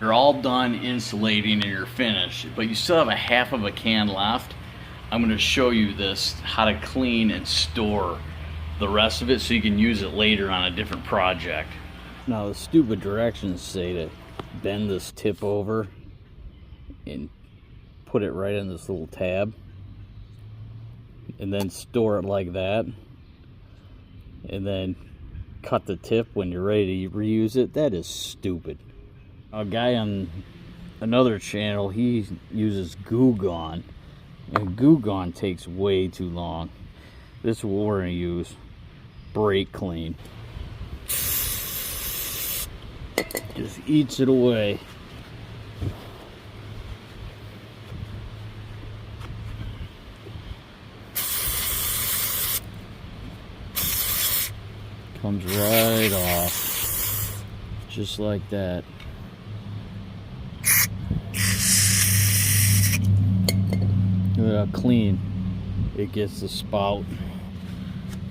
You're all done insulating and you're finished, but you still have a half of a can left. I'm going to show you this, how to clean and store the rest of it so you can use it later on a different project. Now the stupid directions say to bend this tip over and put it right in this little tab and then store it like that and then cut the tip when you're ready to reuse it. That is stupid. A guy on another channel, he uses Goo Gone, and Goo Gone takes way too long. This is what we're going to use. Brake Clean. Just eats it away. Comes right off. Just like that. Look how clean it gets the spout.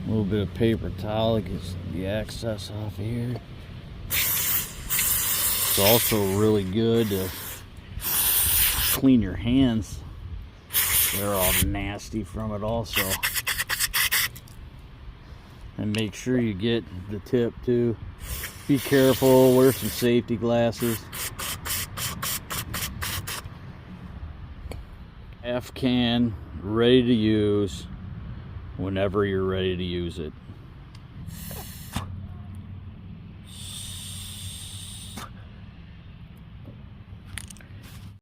A little bit of paper towel gets the excess off here. It's also really good to clean your hands. They're all nasty from it also. And make sure you get the tip too. Be careful, wear some safety glasses. Half can, ready to use whenever you're ready to use it.